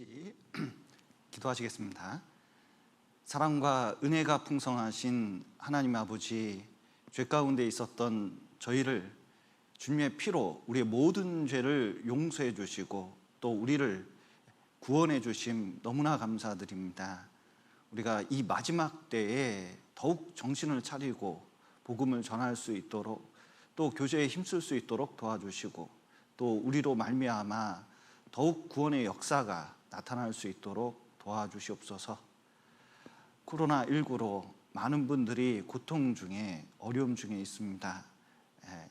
같이 기도하시겠습니다. 사랑과 은혜가 풍성하신 하나님 아버지, 죄 가운데 있었던 저희를 주님의 피로 우리의 모든 죄를 용서해 주시고 또 우리를 구원해 주심 너무나 감사드립니다. 우리가 이 마지막 때에 더욱 정신을 차리고 복음을 전할 수 있도록 또 교제에 힘쓸 수 있도록 도와주시고 또 우리로 말미암아 더욱 구원의 역사가 나타날 수 있도록 도와주시옵소서. 코로나19로 많은 분들이 고통 중에 어려움 중에 있습니다.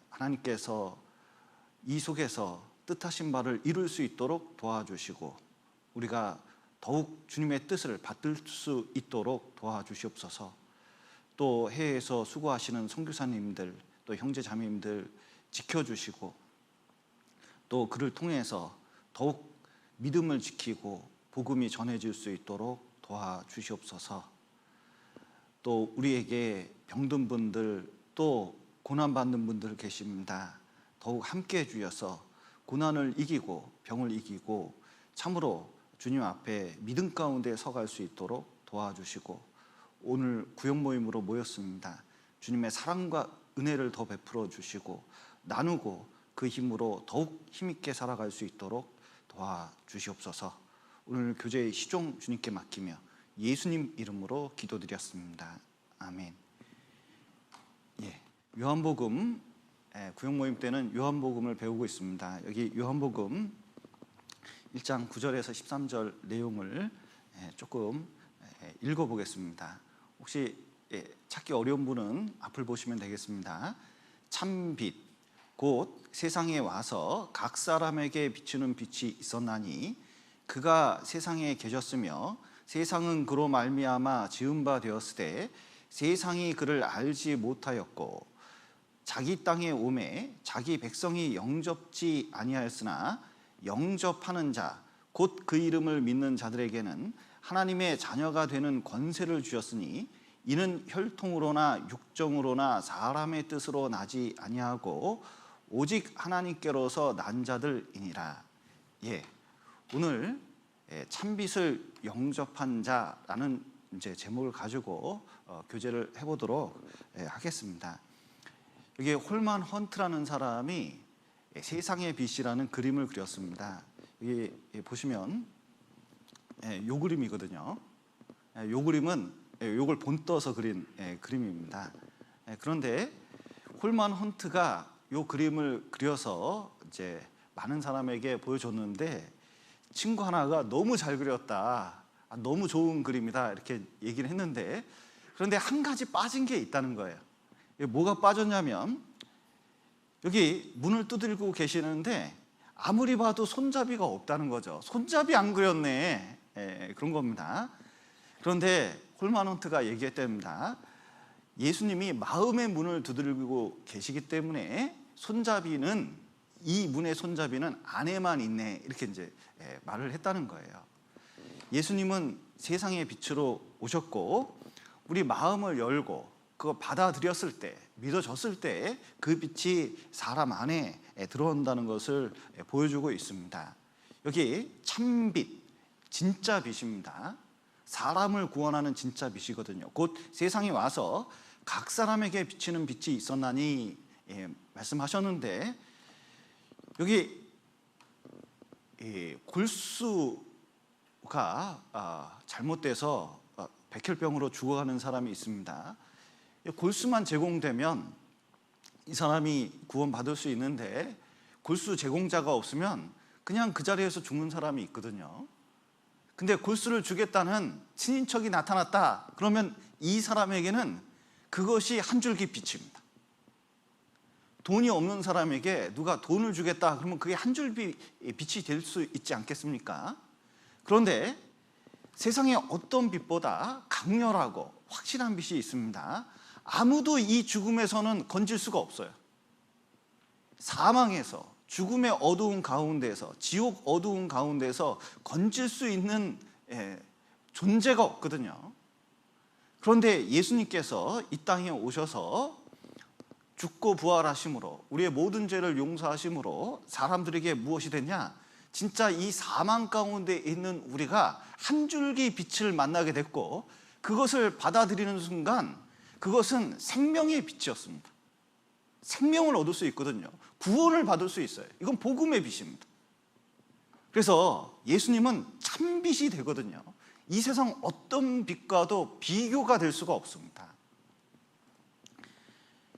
하나님께서 이 속에서 뜻하신 바를 이룰 수 있도록 도와주시고 우리가 더욱 주님의 뜻을 받들 수 있도록 도와주시옵소서. 또 해외에서 수고하시는 선교사님들 또 형제 자매님들 지켜주시고 또 그를 통해서 더욱 믿음을 지키고 복음이 전해질 수 있도록 도와주시옵소서. 또 우리에게 병든 분들 또 고난받는 분들 계십니다. 더욱 함께 해주셔서 고난을 이기고 병을 이기고 참으로 주님 앞에 믿음 가운데 서갈 수 있도록 도와주시고 오늘 구역 모임으로 모였습니다. 주님의 사랑과 은혜를 더 베풀어 주시고 나누고 그 힘으로 더욱 힘있게 살아갈 수 있도록 도와주시옵소서. 오늘 교제의 시종 주님께 맡기며 예수님 이름으로 기도드렸습니다. 아멘. 요한복음 구역 모임 때는 요한복음을 배우고 있습니다. 여기 요한복음 1장 9절에서 13절 내용을 조금 읽어보겠습니다. 혹시 찾기 어려운 분은 앞을 보시면 되겠습니다. 참빛 곧 세상에 와서 각 사람에게 비추는 빛이 있었나니 그가 세상에 계셨으며 세상은 그로 말미암아 지은 바 되었으되 세상이 그를 알지 못하였고 자기 땅에 오매 자기 백성이 영접지 아니하였으나 영접하는 자 곧 그 이름을 믿는 자들에게는 하나님의 자녀가 되는 권세를 주셨으니 이는 혈통으로나 육정으로나 사람의 뜻으로 나지 아니하고 오직 하나님께로서 난 자들이니라. 오늘 참빛을 영접한 자라는 이제 제목을 가지고 교제를 해보도록 하겠습니다. 여기 홀만 헌트라는 사람이 세상의 빛이라는 그림을 그렸습니다. 여기 보시면 요 그림이거든요. 요 그림은 요걸 본떠서 그린 그림입니다. 그런데 홀만 헌트가 요 그림을 그려서 이제 많은 사람에게 보여줬는데 친구 하나가 너무 잘 그렸다, 너무 좋은 그림이다 이렇게 얘기를 했는데 그런데 한 가지 빠진 게 있다는 거예요. 뭐가 빠졌냐면 여기 문을 두들고 계시는데 아무리 봐도 손잡이가 없다는 거죠. 손잡이 안 그렸네, 그런 겁니다. 그런데 홀만 헌트가 얘기했답니다. 예수님이 마음의 문을 두드리고 계시기 때문에 손잡이는 이 문의 손잡이는 안에만 있네 이렇게 이제 말을 했다는 거예요. 예수님은 세상의 빛으로 오셨고 우리 마음을 열고 그거 받아들였을 때 믿어졌을 때 그 빛이 사람 안에 들어온다는 것을 보여주고 있습니다. 여기 참빛 진짜 빛입니다. 사람을 구원하는 진짜 빛이거든요. 곧 세상에 와서 각 사람에게 비치는 빛이 있었나니 말씀하셨는데 여기 골수가 잘못돼서 백혈병으로 죽어가는 사람이 있습니다. 골수만 제공되면 이 사람이 구원받을 수 있는데 골수 제공자가 없으면 그냥 그 자리에서 죽는 사람이 있거든요. 근데 골수를 주겠다는 친인척이 나타났다 그러면 이 사람에게는 그것이 한 줄기 빛입니다. 돈이 없는 사람에게 누가 돈을 주겠다 그러면 그게 한 줄기 빛이 될 수 있지 않겠습니까? 그런데 세상에 어떤 빛보다 강렬하고 확실한 빛이 있습니다. 아무도 이 죽음에서는 건질 수가 없어요. 사망에서 죽음의 어두운 가운데서 지옥 어두운 가운데서 건질 수 있는 존재가 없거든요. 그런데 예수님께서 이 땅에 오셔서 죽고 부활하심으로 우리의 모든 죄를 용서하심으로 사람들에게 무엇이 됐냐? 진짜 이 사망 가운데 있는 우리가 한 줄기 빛을 만나게 됐고, 그것을 받아들이는 순간 그것은 생명의 빛이었습니다. 생명을 얻을 수 있거든요. 구원을 받을 수 있어요. 이건 복음의 빛입니다. 그래서 예수님은 참 빛이 되거든요. 이 세상 어떤 빛과도 비교가 될 수가 없습니다.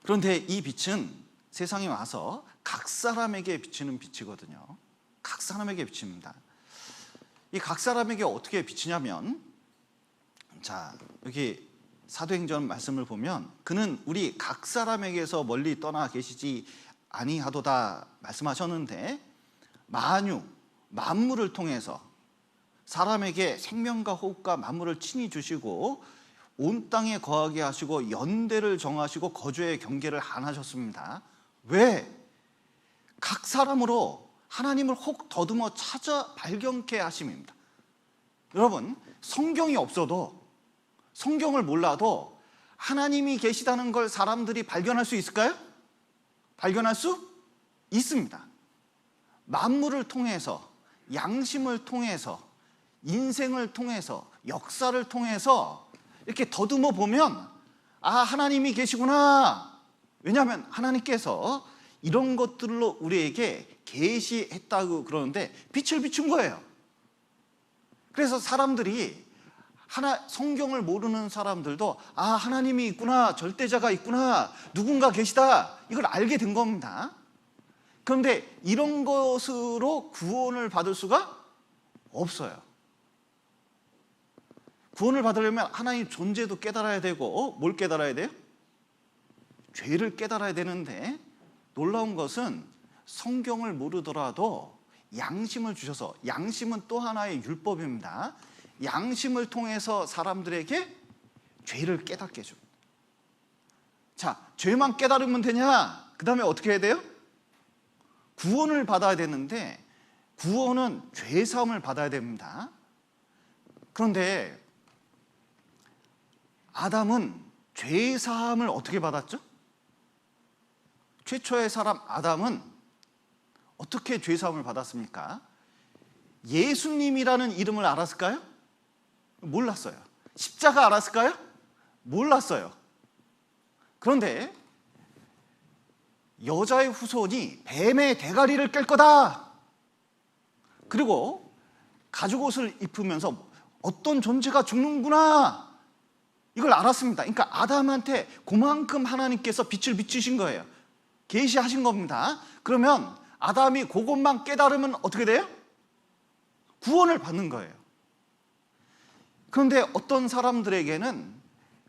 그런데 이 빛은 세상에 와서 각 사람에게 비치는 빛이거든요. 각 사람에게 비칩니다. 이 각 사람에게 어떻게 비치냐면, 자, 여기 사도행전 말씀을 보면 그는 우리 각 사람에게서 멀리 떠나 계시지 아니하도다 말씀하셨는데, 만물을 통해서 사람에게 생명과 호흡과 만물을 친히 주시고 온 땅에 거하게 하시고 연대를 정하시고 거주의 경계를 한하셨습니다. 왜? 각 사람으로 하나님을 혹 더듬어 찾아 발견케 하심입니다. 여러분, 성경이 없어도, 성경을 몰라도 하나님이 계시다는 걸 사람들이 발견할 수 있을까요? 발견할 수 있습니다. 만물을 통해서, 양심을 통해서, 인생을 통해서, 역사를 통해서 이렇게 더듬어 보면, 아, 하나님이 계시구나. 왜냐하면 하나님께서 이런 것들로 우리에게 계시했다고 그러는데 빛을 비춘 거예요. 그래서 사람들이 성경을 모르는 사람들도, 아, 하나님이 있구나, 절대자가 있구나, 누군가 계시다, 이걸 알게 된 겁니다. 그런데 이런 것으로 구원을 받을 수가 없어요. 구원을 받으려면 하나님 존재도 깨달아야 되고, 뭘 깨달아야 돼요? 죄를 깨달아야 되는데, 놀라운 것은 성경을 모르더라도 양심을 주셔서, 양심은 또 하나의 율법입니다. 양심을 통해서 사람들에게 죄를 깨닫게 해줍니다. 자, 죄만 깨달으면 되냐? 그 다음에 어떻게 해야 돼요? 구원을 받아야 되는데, 구원은 죄사함을 받아야 됩니다. 그런데 아담은 죄사함을 어떻게 받았죠? 최초의 사람 아담은 어떻게 죄사함을 받았습니까? 예수님이라는 이름을 알았을까요? 몰랐어요. 십자가 알았을까요? 몰랐어요. 그런데 여자의 후손이 뱀의 대가리를 깰 거다. 그리고 가죽옷을 입으면서 어떤 존재가 죽는구나, 이걸 알았습니다. 그러니까 아담한테 그만큼 하나님께서 빛을 비추신 거예요. 계시하신 겁니다. 그러면 아담이 그것만 깨달으면 어떻게 돼요? 구원을 받는 거예요. 그런데 어떤 사람들에게는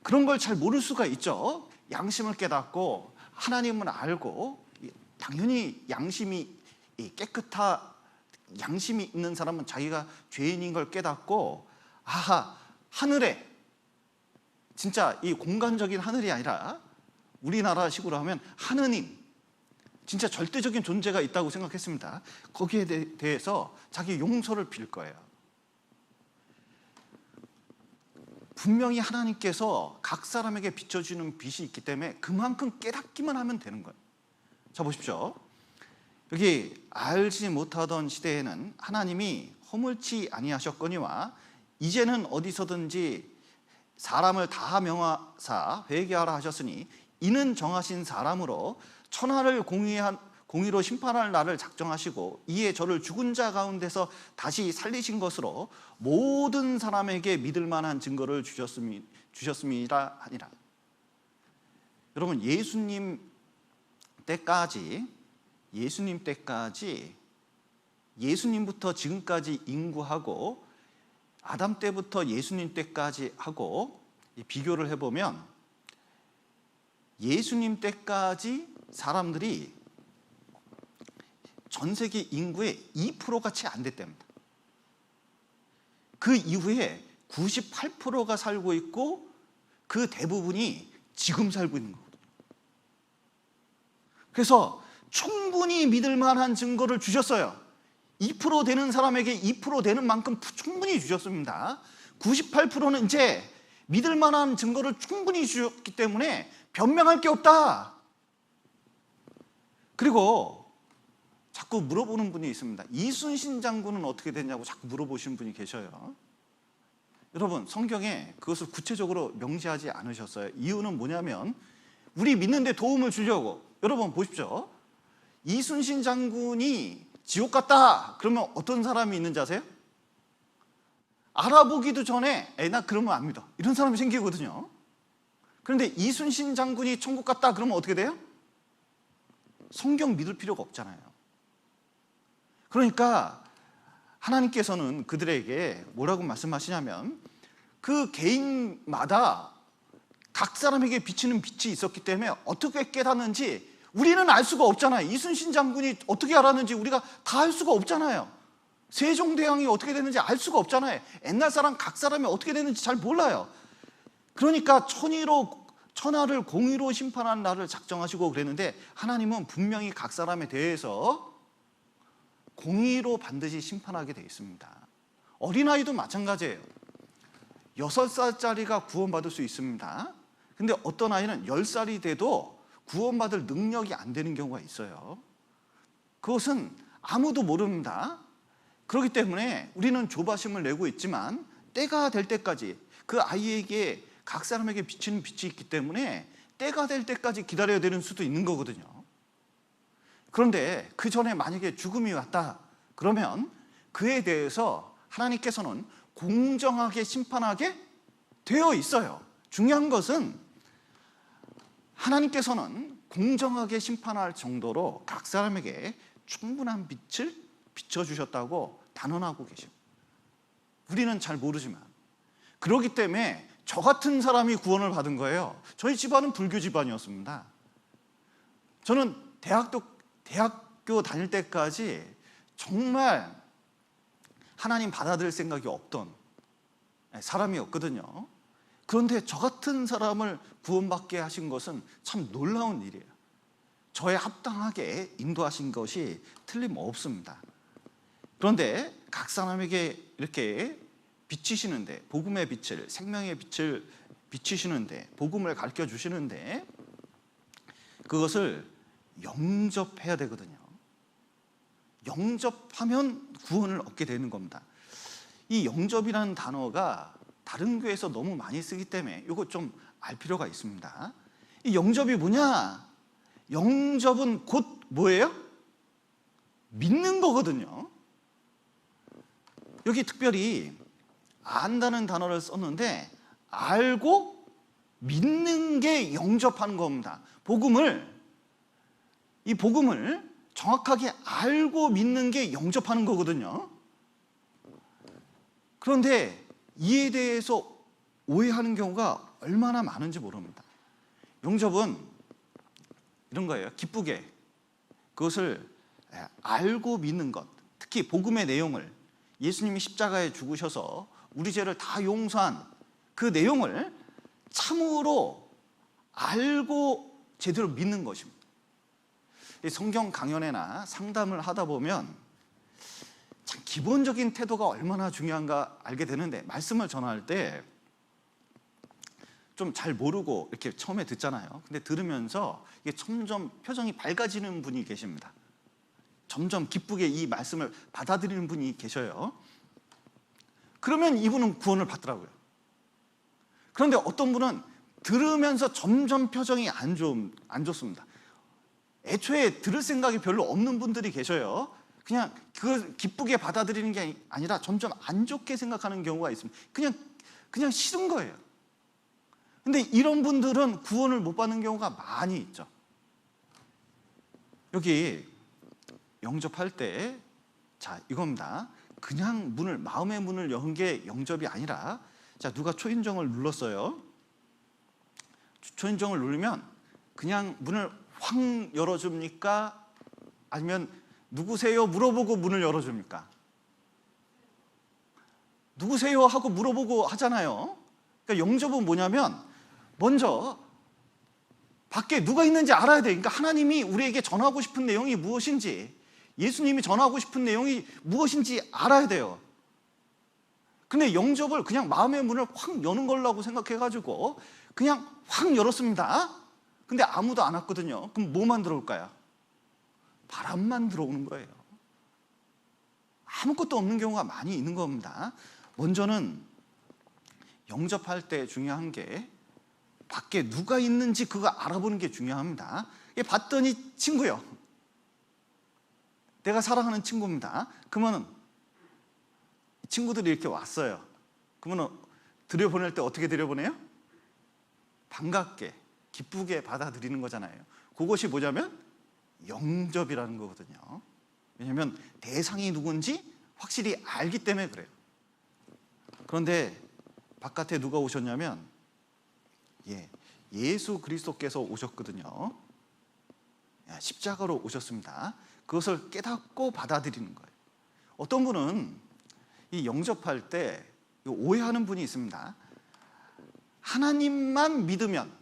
그런 걸 잘 모를 수가 있죠. 양심을 깨닫고 하나님을 알고, 당연히 양심이 양심이 있는 사람은 자기가 죄인인 걸 깨닫고, 아하, 하늘에, 진짜 이 공간적인 하늘이 아니라 우리나라식으로 하면 하느님, 진짜 절대적인 존재가 있다고 생각했습니다. 거기에 대해서 자기 용서를 빌 거예요. 분명히 하나님께서 각 사람에게 비춰주는 빛이 있기 때문에 그만큼 깨닫기만 하면 되는 거예요. 자, 보십시오. 여기 알지 못하던 시대에는 하나님이 허물치 아니하셨거니와 이제는 어디서든지 사람을 다 명하사 회개하라 하셨으니 이는 정하신 사람으로 천하를 공의로 심판할 날을 작정하시고 이에 저를 죽은 자 가운데서 다시 살리신 것으로 모든 사람에게 믿을 만한 증거를 주셨음이라 하니라. 여러분, 예수님 때까지 예수님부터 지금까지 인구하고 아담 때부터 예수님 때까지 하고 비교를 해보면, 예수님 때까지 사람들이 전 세계 인구의 2%가 채 안 됐답니다. 그 이후에 98%가 살고 있고 그 대부분이 지금 살고 있는 거거든요. 그래서 충분히 믿을 만한 증거를 주셨어요. 2% 되는 사람에게 2% 되는 만큼 충분히 주셨습니다. 98%는 이제 믿을 만한 증거를 충분히 주셨기 때문에 변명할 게 없다. 그리고 자꾸 물어보는 분이 있습니다. 이순신 장군은 어떻게 됐냐고 자꾸 물어보시는 분이 계셔요. 여러분, 성경에 그것을 구체적으로 명시하지 않으셨어요. 이유는 뭐냐면 우리 믿는 데 도움을 주려고. 여러분 보십시오. 이순신 장군이 지옥 갔다 그러면 어떤 사람이 있는지 아세요? 알아보기도 전에 나 그러면 안 믿어, 이런 사람이 생기거든요. 그런데 이순신 장군이 천국 갔다 그러면 어떻게 돼요? 성경 믿을 필요가 없잖아요. 그러니까 하나님께서는 그들에게 뭐라고 말씀하시냐면 그 개인마다 각 사람에게 비치는 빛이 있었기 때문에 어떻게 깨닫는지 우리는 알 수가 없잖아요. 이순신 장군이 어떻게 알았는지 우리가 다 알 수가 없잖아요. 세종대왕이 어떻게 됐는지 알 수가 없잖아요. 옛날 사람 각 사람이 어떻게 됐는지 잘 몰라요. 그러니까 천하를 공의로 심판하는 날을 작정하시고 그랬는데 하나님은 분명히 각 사람에 대해서 공의로 반드시 심판하게 되어 있습니다. 어린아이도 마찬가지예요. 6살짜리가 구원받을 수 있습니다. 근데 어떤 아이는 10살이 돼도 구원받을 능력이 안 되는 경우가 있어요. 그것은 아무도 모릅니다. 그렇기 때문에 우리는 조바심을 내고 있지만 때가 될 때까지 그 아이에게 각 사람에게 비치는 빛이 있기 때문에 때가 될 때까지 기다려야 되는 수도 있는 거거든요. 그런데 그 전에 만약에 죽음이 왔다 그러면 그에 대해서 하나님께서는 공정하게 심판하게 되어 있어요. 중요한 것은 하나님께서는 공정하게 심판할 정도로 각 사람에게 충분한 빛을 비춰주셨다고 단언하고 계십니다. 우리는 잘 모르지만 그렇기 때문에 저 같은 사람이 구원을 받은 거예요. 저희 집안은 불교 집안이었습니다. 저는 대학교 다닐 때까지 정말 하나님 받아들일 생각이 없던 사람이었거든요. 그런데 저 같은 사람을 구원받게 하신 것은 참 놀라운 일이에요. 저에 합당하게 인도하신 것이 틀림없습니다. 그런데 각 사람에게 이렇게 비치시는데, 복음의 빛을, 생명의 빛을 비치시는데, 복음을 가르쳐 주시는데 그것을 영접해야 되거든요. 영접하면 구원을 얻게 되는 겁니다. 이 영접이라는 단어가 다른 교회에서 너무 많이 쓰기 때문에 이거 좀 알 필요가 있습니다. 이 영접이 뭐냐? 영접은 곧 뭐예요? 믿는 거거든요. 여기 특별히 안다는 단어를 썼는데 알고 믿는 게 영접하는 겁니다. 이 복음을 정확하게 알고 믿는 게 영접하는 거거든요. 그런데 이에 대해서 오해하는 경우가 얼마나 많은지 모릅니다. 영접은 이런 거예요. 기쁘게 그것을 알고 믿는 것, 특히 복음의 내용을, 예수님이 십자가에 죽으셔서 우리 죄를 다 용서한 그 내용을 참으로 알고 제대로 믿는 것입니다. 성경 강연회나 상담을 하다 보면 참 기본적인 태도가 얼마나 중요한가 알게 되는데, 말씀을 전할 때 좀 잘 모르고 이렇게 처음에 듣잖아요. 근데 들으면서 이게 점점 표정이 밝아지는 분이 계십니다. 점점 기쁘게 이 말씀을 받아들이는 분이 계셔요. 그러면 이분은 구원을 받더라고요. 그런데 어떤 분은 들으면서 점점 표정이 안 좋습니다. 애초에 들을 생각이 별로 없는 분들이 계셔요. 그냥 그걸 기쁘게 받아들이는 게 아니라 점점 안 좋게 생각하는 경우가 있습니다. 그냥 싫은 거예요. 근데 이런 분들은 구원을 못 받는 경우가 많이 있죠. 여기 영접할 때, 자, 이겁니다. 그냥 마음의 문을 여는 게 영접이 아니라, 자, 누가 초인종을 눌렀어요. 초인종을 누르면 그냥 문을 확 열어줍니까? 아니면 누구세요? 물어보고 문을 열어줍니까? 누구세요? 하고 물어보고 하잖아요. 그러니까 영접은 뭐냐면 먼저 밖에 누가 있는지 알아야 돼. 그러니까 하나님이 우리에게 전하고 싶은 내용이 무엇인지, 예수님이 전하고 싶은 내용이 무엇인지 알아야 돼요. 근데 영접을 그냥 마음의 문을 확 여는 거라고 생각해가지고 그냥 확 열었습니다. 근데 아무도 안 왔거든요. 그럼 뭐만 들어올까요? 바람만 들어오는 거예요. 아무것도 없는 경우가 많이 있는 겁니다. 먼저는 영접할 때 중요한 게 밖에 누가 있는지 그거 알아보는 게 중요합니다. 봤더니 친구요. 내가 사랑하는 친구입니다. 그러면 친구들이 이렇게 왔어요. 그러면 들여보낼 때 어떻게 들여보내요? 반갑게, 기쁘게 받아들이는 거잖아요. 그것이 뭐냐면 영접이라는 거거든요. 왜냐하면 대상이 누군지 확실히 알기 때문에 그래요. 그런데 바깥에 누가 오셨냐면 예수 그리스도께서 오셨거든요. 십자가로 오셨습니다. 그것을 깨닫고 받아들이는 거예요. 어떤 분은 이 영접할 때 오해하는 분이 있습니다. 하나님만 믿으면,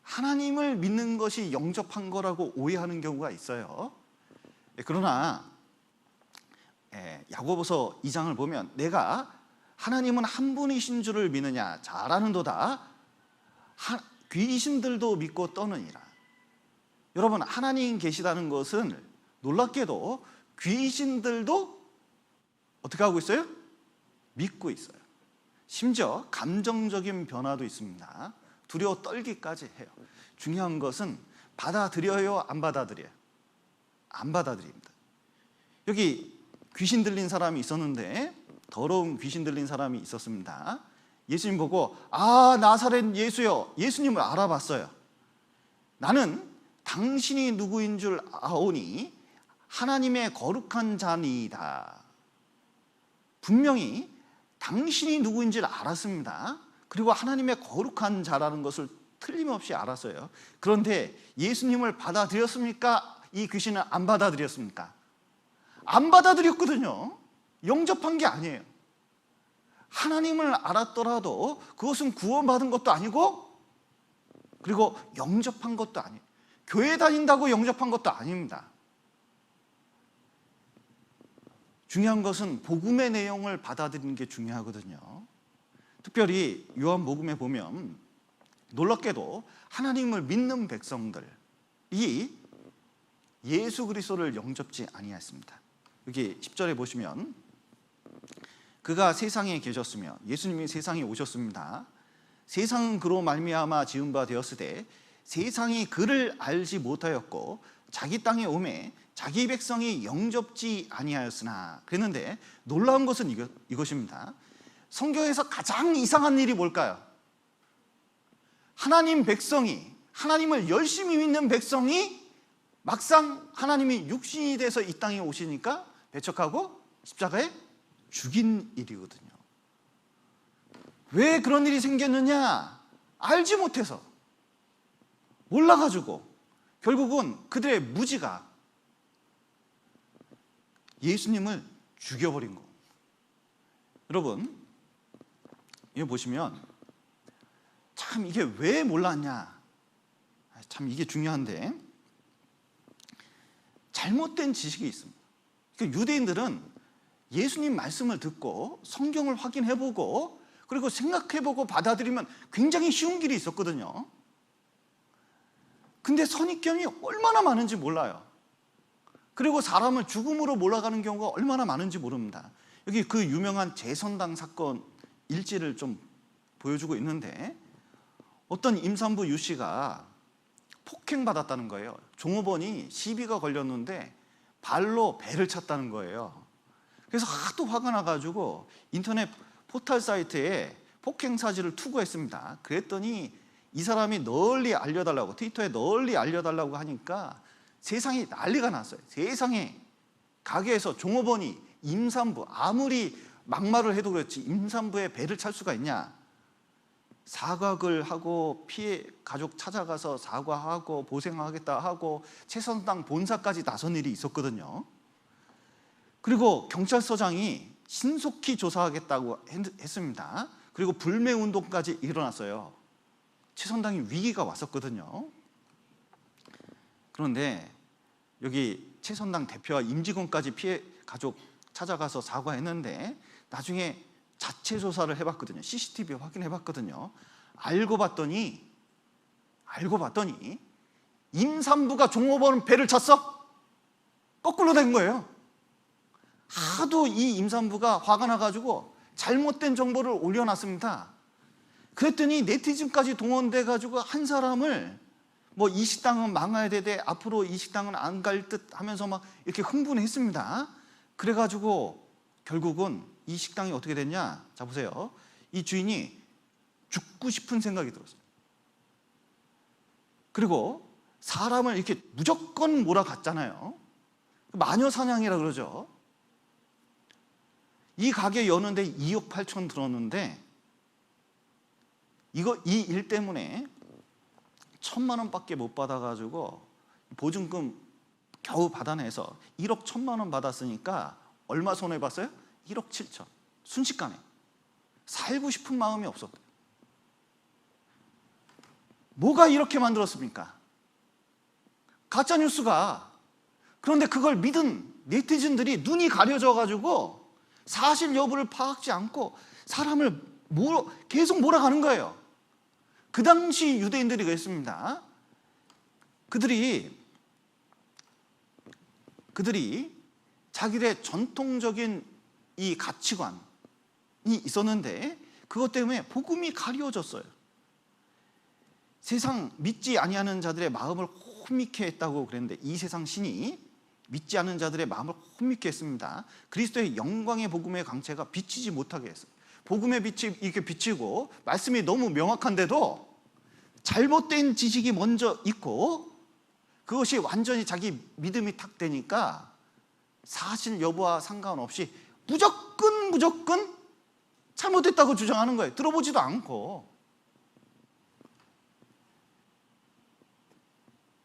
하나님을 믿는 것이 영접한 거라고 오해하는 경우가 있어요. 그러나 야고보서 2장을 보면 내가 하나님은 한 분이신 줄을 믿느냐 잘하는도다 귀신들도 믿고 떠느니라. 여러분, 하나님 계시다는 것은 놀랍게도 귀신들도 어떻게 하고 있어요? 믿고 있어요. 심지어 감정적인 변화도 있습니다. 두려워 떨기까지 해요. 중요한 것은 받아들여요, 안 받아들여요? 안 받아들입니다. 여기 귀신 들린 사람이 있었는데, 더러운 귀신 들린 사람이 있었습니다. 예수님 보고 나사렛 예수요, 예수님을 알아봤어요. 나는 당신이 누구인 줄 아오니 하나님의 거룩한 자니이다. 분명히 당신이 누구인지를 알았습니다. 그리고 하나님의 거룩한 자라는 것을 틀림없이 알았어요. 그런데 예수님을 받아들였습니까? 이 귀신은 안 받아들였습니까? 안 받아들였거든요. 영접한 게 아니에요. 하나님을 알았더라도 그것은 구원받은 것도 아니고, 그리고 영접한 것도 아니에요. 교회 다닌다고 영접한 것도 아닙니다. 중요한 것은 복음의 내용을 받아들이는 게 중요하거든요. 특별히 요한복음에 보면 놀랍게도 하나님을 믿는 백성들이 예수 그리스도를 영접지 아니하였습니다. 여기 10절에 보시면 그가 세상에 계셨으며, 예수님이 세상에 오셨습니다. 세상은 그로 말미암아 지은 바 되었으되 세상이 그를 알지 못하였고 자기 땅에 오매 자기 백성이 영접지 아니하였으나. 그랬는데 놀라운 것은 이것입니다. 성경에서 가장 이상한 일이 뭘까요? 하나님 백성이, 하나님을 열심히 믿는 백성이 막상 하나님이 육신이 돼서 이 땅에 오시니까 배척하고 십자가에 죽인 일이거든요. 왜 그런 일이 생겼느냐? 알지 못해서, 몰라가지고 결국은 그들의 무지가 예수님을 죽여버린 거. 여러분, 이거 보시면 참 이게 왜 몰랐냐? 참 이게 중요한데, 잘못된 지식이 있습니다. 그러니까 유대인들은 예수님 말씀을 듣고 성경을 확인해보고 그리고 생각해보고 받아들이면 굉장히 쉬운 길이 있었거든요. 근데 선입견이 얼마나 많은지 몰라요. 그리고 사람을 죽음으로 몰아가는 경우가 얼마나 많은지 모릅니다. 여기 그 유명한 제선당 사건 일지를 좀 보여주고 있는데, 어떤 임산부 유 씨가 폭행받았다는 거예요. 종업원이 시비가 걸렸는데 발로 배를 찼다는 거예요. 그래서 하도 화가 나가지고 인터넷 포털 사이트에 폭행 사진을 투고했습니다. 그랬더니 이 사람이 널리 알려달라고, 트위터에 널리 알려달라고 하니까 세상이 난리가 났어요. 세상에 가게에서 종업원이 임산부, 아무리 막말을 해도 그렇지 임산부의 배를 찰 수가 있냐. 사과를 하고 피해 가족 찾아가서 사과하고 보생하겠다 하고 최선당 본사까지 나선 일이 있었거든요. 그리고 경찰서장이 신속히 조사하겠다고 했습니다. 그리고 불매운동까지 일어났어요. 최선당이 위기가 왔었거든요. 그런데 여기 최선당 대표와 임직원까지 피해 가족 찾아가서 사과했는데 나중에 자체 조사를 해봤거든요. CCTV 확인해봤거든요. 알고 봤더니 임산부가 종업원 배를 찼어? 거꾸로 된 거예요. 하도 이 임산부가 화가 나가지고 잘못된 정보를 올려놨습니다. 그랬더니 네티즌까지 동원돼 가지고 한 사람을 뭐 이 식당은 망해야 되되 앞으로 이 식당은 안 갈 듯 하면서 막 이렇게 흥분했습니다. 그래가지고 결국은 이 식당이 어떻게 됐냐? 자 보세요. 이 주인이 죽고 싶은 생각이 들었어요. 그리고 사람을 이렇게 무조건 몰아갔잖아요. 마녀 사냥이라 그러죠. 이 가게 여는데 2억 8천 들었는데 이 일 때문에 1,000만 원밖에 못 받아가지고 보증금 겨우 받아내서 1억 1,000만 원 받았으니까 얼마 손해봤어요? 1억 7천. 순식간에. 살고 싶은 마음이 없었대요. 뭐가 이렇게 만들었습니까? 가짜뉴스가. 그런데 그걸 믿은 네티즌들이 눈이 가려져가지고 사실 여부를 파악지 않고 사람을 계속 몰아가는 거예요. 그 당시 유대인들이 그랬습니다. 그들이 자기들의 전통적인 이 가치관이 있었는데 그것 때문에 복음이 가려졌어요. 세상 믿지 아니하는 자들의 마음을 혼미케 했다고 그랬는데 이 세상 신이 믿지 않는 자들의 마음을 혼미케 했습니다. 그리스도의 영광의 복음의 강체가 비치지 못하게 했어요. 복음의 빛이 이렇게 비치고 말씀이 너무 명확한데도 잘못된 지식이 먼저 있고 그것이 완전히 자기 믿음이 탁 되니까 사실 여부와 상관없이 무조건 잘못됐다고 주장하는 거예요. 들어보지도 않고.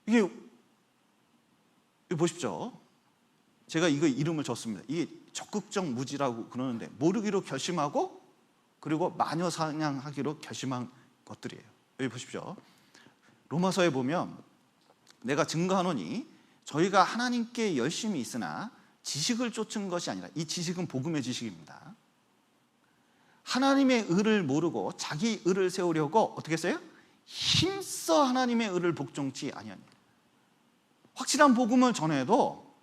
이게 보십시오. 제가 이거 이름을 줬습니다. 이게 적극적 무지라고 그러는데 모르기로 결심하고 그리고 마녀 사냥하기로 결심한 것들이에요. 여기 보십시오. 로마서에 보면 내가 증거하노니 저희가 하나님께 열심히 있으나 지식을 쫓은 것이 아니라 이 지식은 복음의 지식입니다. 하나님의 의를 모르고 자기 의를 세우려고 어떻게 했어요? 힘써 하나님의 의를 복종치 아니하니. 확실한 복음을 전해도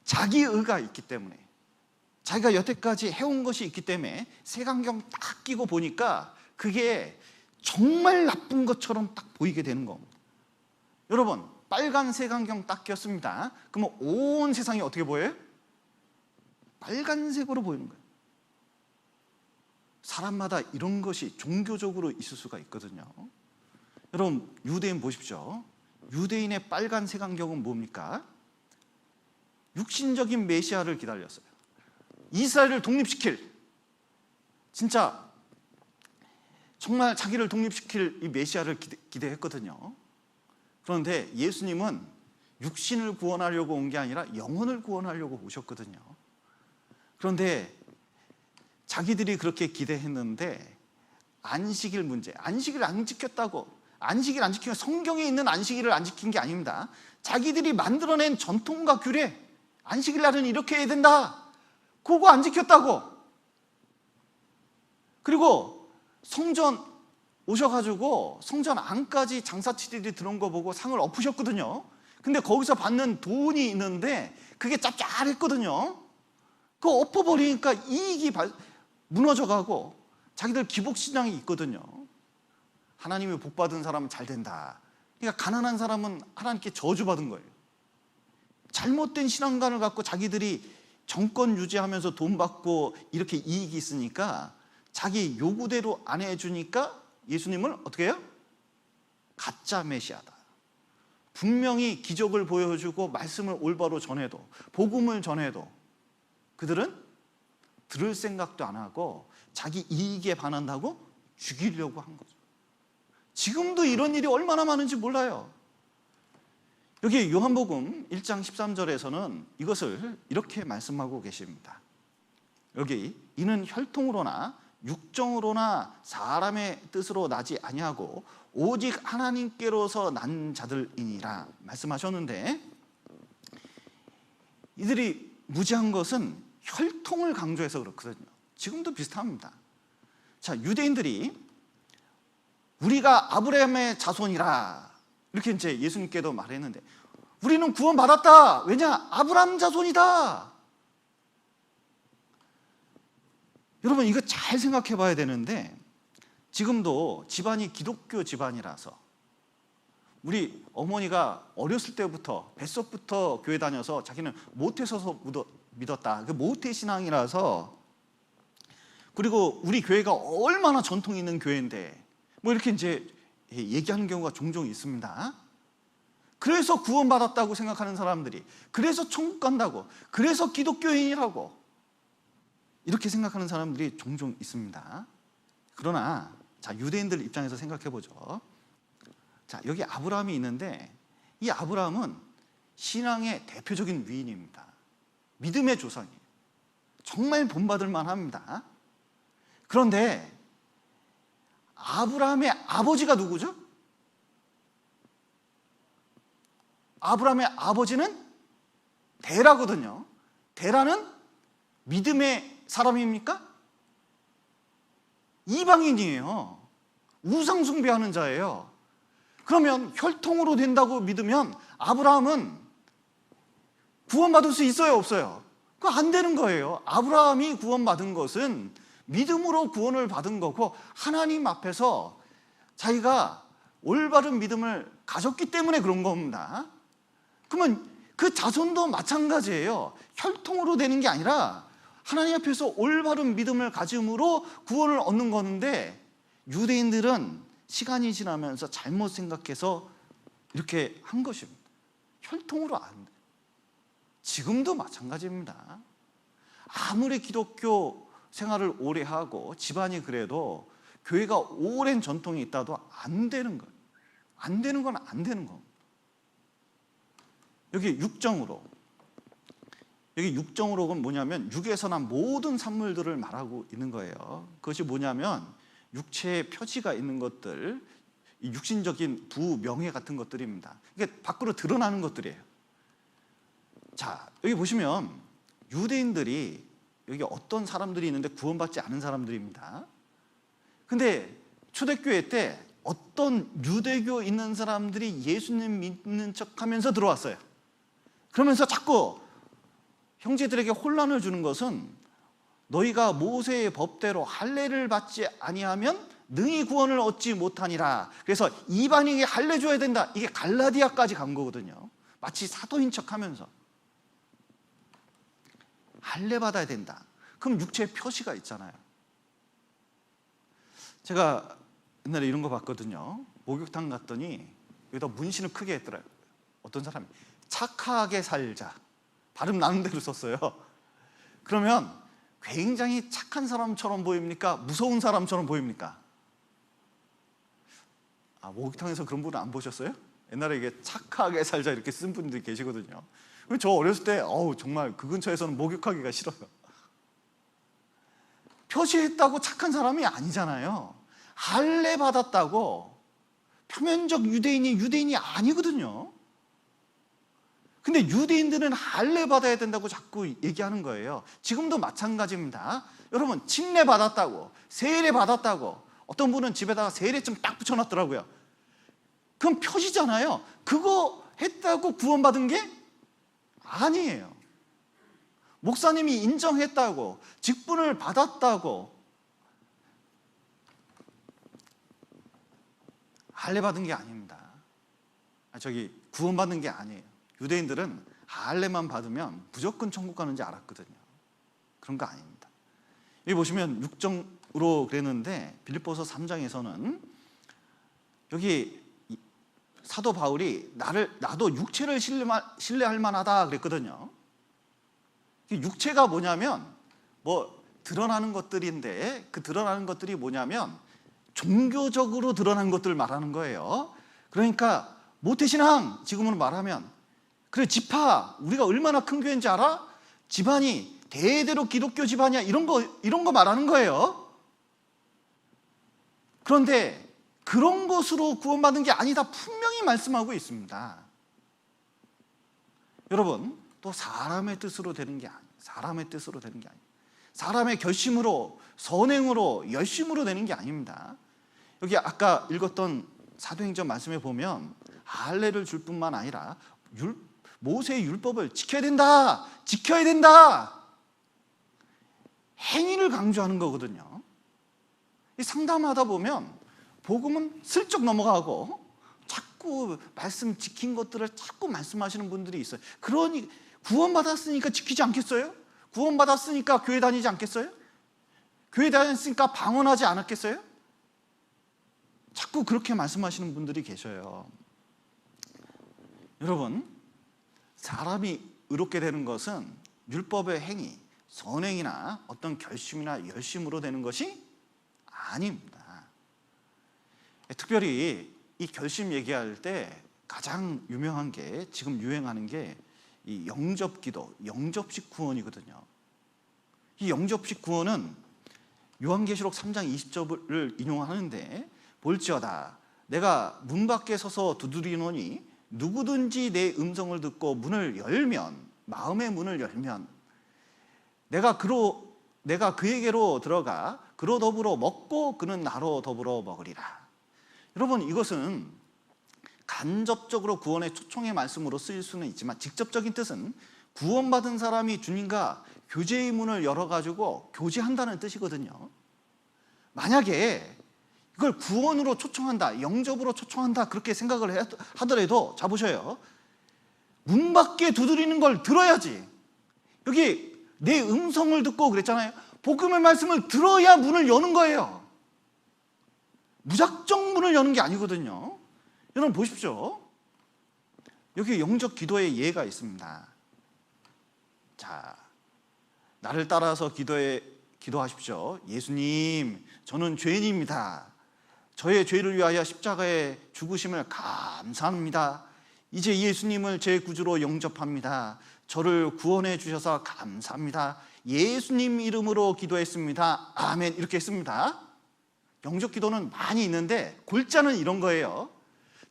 자기 의가 있기 때문에 자기가 여태까지 해온 것이 있기 때문에 색안경 딱 끼고 보니까 그게 정말 나쁜 것처럼 딱 보이게 되는 겁니다. 여러분 빨간 색안경 딱 꼈습니다. 그러면 온 세상이 어떻게 보여요? 빨간색으로 보이는 거예요. 사람마다 이런 것이 종교적으로 있을 수가 있거든요. 여러분 유대인 보십시오. 유대인의 빨간 색안경은 뭡니까? 육신적인 메시아를 기다렸어요. 이스라엘을 독립시킬, 진짜 정말 자기를 독립시킬 이 메시아를 기대했거든요. 그런데 예수님은 육신을 구원하려고 온 게 아니라 영혼을 구원하려고 오셨거든요. 그런데 자기들이 그렇게 기대했는데 안식일 문제, 안식일 안 지켰다고. 안식일 안 지키면 성경에 있는 안식일을 안 지킨 게 아닙니다. 자기들이 만들어낸 전통과 규례, 안식일 날은 이렇게 해야 된다, 그거 안 지켰다고. 그리고 성전 오셔가지고 성전 안까지 장사치들이 들어온 거 보고 상을 엎으셨거든요. 근데 거기서 받는 돈이 있는데 그게 짭짤했거든요. 그거 엎어버리니까 이익이 무너져가고 자기들 기복신앙이 있거든요. 하나님의 복받은 사람은 잘 된다. 그러니까 가난한 사람은 하나님께 저주받은 거예요. 잘못된 신앙관을 갖고 자기들이 정권 유지하면서 돈 받고 이렇게 이익이 있으니까 자기 요구대로 안 해주니까 예수님을 어떻게 해요? 가짜 메시아다. 분명히 기적을 보여주고 말씀을 올바로 전해도 복음을 전해도 그들은 들을 생각도 안 하고 자기 이익에 반한다고 죽이려고 한 거죠. 지금도 이런 일이 얼마나 많은지 몰라요. 여기 요한복음 1장 13절에서는 이것을 이렇게 말씀하고 계십니다. 여기 이는 혈통으로나 육정으로나 사람의 뜻으로 나지 아니하고 오직 하나님께로서 난 자들이니라 말씀하셨는데, 이들이 무지한 것은 혈통을 강조해서 그렇거든요. 지금도 비슷합니다. 자, 유대인들이 우리가 아브라함의 자손이라 이렇게 이제 예수님께도 말했는데 우리는 구원받았다. 왜냐? 아브라함 자손이다. 여러분, 이거 잘 생각해 봐야 되는데, 지금도 집안이 기독교 집안이라서, 우리 어머니가 어렸을 때부터 뱃속부터 교회 다녀서 자기는 모태서서 믿었다. 그 모태 신앙이라서, 그리고 우리 교회가 얼마나 전통 있는 교회인데 뭐 이렇게 이제 얘기하는 경우가 종종 있습니다. 그래서 구원받았다고 생각하는 사람들이, 그래서 천국 간다고, 그래서 기독교인이라고 이렇게 생각하는 사람들이 종종 있습니다. 그러나 자, 유대인들 입장에서 생각해 보죠. 자, 여기 아브라함이 있는데, 이 아브라함은 신앙의 대표적인 위인입니다. 믿음의 조상이에요. 정말 본받을 만합니다. 그런데 아브라함의 아버지가 누구죠? 아브라함의 아버지는 데라거든요. 데라는 믿음의 사람입니까? 이방인이에요. 우상 숭배하는 자예요. 그러면 혈통으로 된다고 믿으면 아브라함은 구원받을 수 있어요, 없어요? 그거 안 되는 거예요. 아브라함이 구원받은 것은 믿음으로 구원을 받은 거고, 하나님 앞에서 자기가 올바른 믿음을 가졌기 때문에 그런 겁니다. 그러면 그 자손도 마찬가지예요. 혈통으로 되는 게 아니라 하나님 앞에서 올바른 믿음을 가짐으로 구원을 얻는 건데, 유대인들은 시간이 지나면서 잘못 생각해서 이렇게 한 것입니다. 혈통으로 안 돼. 지금도 마찬가지입니다. 아무리 기독교 생활을 오래 하고 집안이 그래도 교회가 오랜 전통이 있다도 안 되는 거예요. 안 되는 건 안 되는 겁니다. 여기 육정으로 그건 뭐냐면 육에서 난 모든 산물들을 말하고 있는 거예요. 그것이 뭐냐면 육체의 표지가 있는 것들, 육신적인 부명예 같은 것들입니다. 이게 밖으로 드러나는 것들이에요. 자, 여기 보시면 유대인들이, 여기 어떤 사람들이 있는데 구원받지 않은 사람들입니다. 근데 초대교회 때 어떤 유대교 있는 사람들이 예수님 믿는 척하면서 들어왔어요. 그러면서 자꾸 형제들에게 혼란을 주는 것은, 너희가 모세의 법대로 할례를 받지 아니하면 능히 구원을 얻지 못하니라. 그래서 이방인에게 할례 줘야 된다. 이게 갈라디아까지 간 거거든요. 마치 사도인 척하면서 할례 받아야 된다. 그럼 육체의 표시가 있잖아요. 제가 옛날에 이런 거 봤거든요. 목욕탕 갔더니 여기다 문신을 크게 했더라고요. 어떤 사람이 착하게 살자, 발음 나는 대로 썼어요. 그러면 굉장히 착한 사람처럼 보입니까? 무서운 사람처럼 보입니까? 목욕탕에서 그런 분은 안 보셨어요? 옛날에 이게 착하게 살자 이렇게 쓴 분들이 계시거든요. 저 어렸을 때 정말 그 근처에서는 목욕하기가 싫어요. 표시했다고 착한 사람이 아니잖아요. 할례 받았다고 표면적 유대인이 아니거든요. 근데 유대인들은 할례 받아야 된다고 자꾸 얘기하는 거예요. 지금도 마찬가지입니다. 여러분, 침례 받았다고, 세례 받았다고, 어떤 분은 집에다가 세례증 딱 붙여놨더라고요. 그건 표시잖아요. 그거 했다고 구원받은 게 아니에요. 목사님이 인정했다고, 직분을 받았다고 할례 받은 게 아닙니다. 구원받는 게 아니에요. 유대인들은 할례만 받으면 무조건 천국 가는지 알았거든요. 그런 거 아닙니다. 여기 보시면 육정으로 그랬는데, 빌립보서 3장에서는 여기 사도 바울이 나도 육체를 신뢰할 만하다 그랬거든요. 육체가 뭐냐면 드러나는 것들인데, 그 드러나는 것들이 뭐냐면 종교적으로 드러난 것들을 말하는 거예요. 그러니까 모태신앙, 지금으로 말하면, 그래, 지파, 우리가 얼마나 큰 교회인지 알아? 집안이 대대로 기독교 집안이야, 이런 거 말하는 거예요. 그런데 그런 것으로 구원받은 게 아니다, 분명히 말씀하고 있습니다. 여러분, 또 사람의 뜻으로 되는 게 아니에요. 사람의 결심으로, 선행으로, 열심으로 되는 게 아닙니다. 여기 아까 읽었던 사도행전 말씀에 보면 할례를 줄 뿐만 아니라 모세의 율법을 지켜야 된다, 지켜야 된다. 행위를 강조하는 거거든요. 상담하다 보면 복음은 슬쩍 넘어가고 자꾸 말씀 지킨 것들을 자꾸 말씀하시는 분들이 있어요. 그러니 구원받았으니까 지키지 않겠어요? 구원받았으니까 교회 다니지 않겠어요? 교회 다녔으니까 방언하지 않았겠어요? 자꾸 그렇게 말씀하시는 분들이 계셔요. 여러분, 사람이 의롭게 되는 것은 율법의 행위, 선행이나 어떤 결심이나 열심으로 되는 것이 아닙니다. 특별히 이 결심 얘기할 때 가장 유명한 게, 지금 유행하는 게 이 영접기도, 영접식 구원이거든요. 이 영접식 구원은 요한계시록 3장 20절을 인용하는데, 볼지어다 내가 문 밖에 서서 두드리노니 누구든지 내 음성을 듣고 문을 열면, 마음의 문을 열면 내가 그에게로 들어가 그로 더불어 먹고 그는 나로 더불어 먹으리라. 여러분, 이것은 간접적으로 구원의 초청의 말씀으로 쓰일 수는 있지만 직접적인 뜻은 구원받은 사람이 주님과 교제의 문을 열어가지고 교제한다는 뜻이거든요. 만약에 이걸 구원으로 초청한다, 영접으로 초청한다 그렇게 생각을 하더라도, 자 보셔요, 문 밖에 두드리는 걸 들어야지. 여기 내 음성을 듣고 그랬잖아요. 복음의 말씀을 들어야 문을 여는 거예요. 무작정 문을 여는 게 아니거든요. 여러분 보십시오. 여기 영접 기도의 예가 있습니다. 자, 나를 따라서 기도하십시오. 예수님, 저는 죄인입니다. 저의 죄를 위하여 십자가에 죽으심을 감사합니다. 이제 예수님을 제 구주로 영접합니다. 저를 구원해 주셔서 감사합니다. 예수님 이름으로 기도했습니다. 아멘. 이렇게 했습니다. 영접 기도는 많이 있는데 골자는 이런 거예요.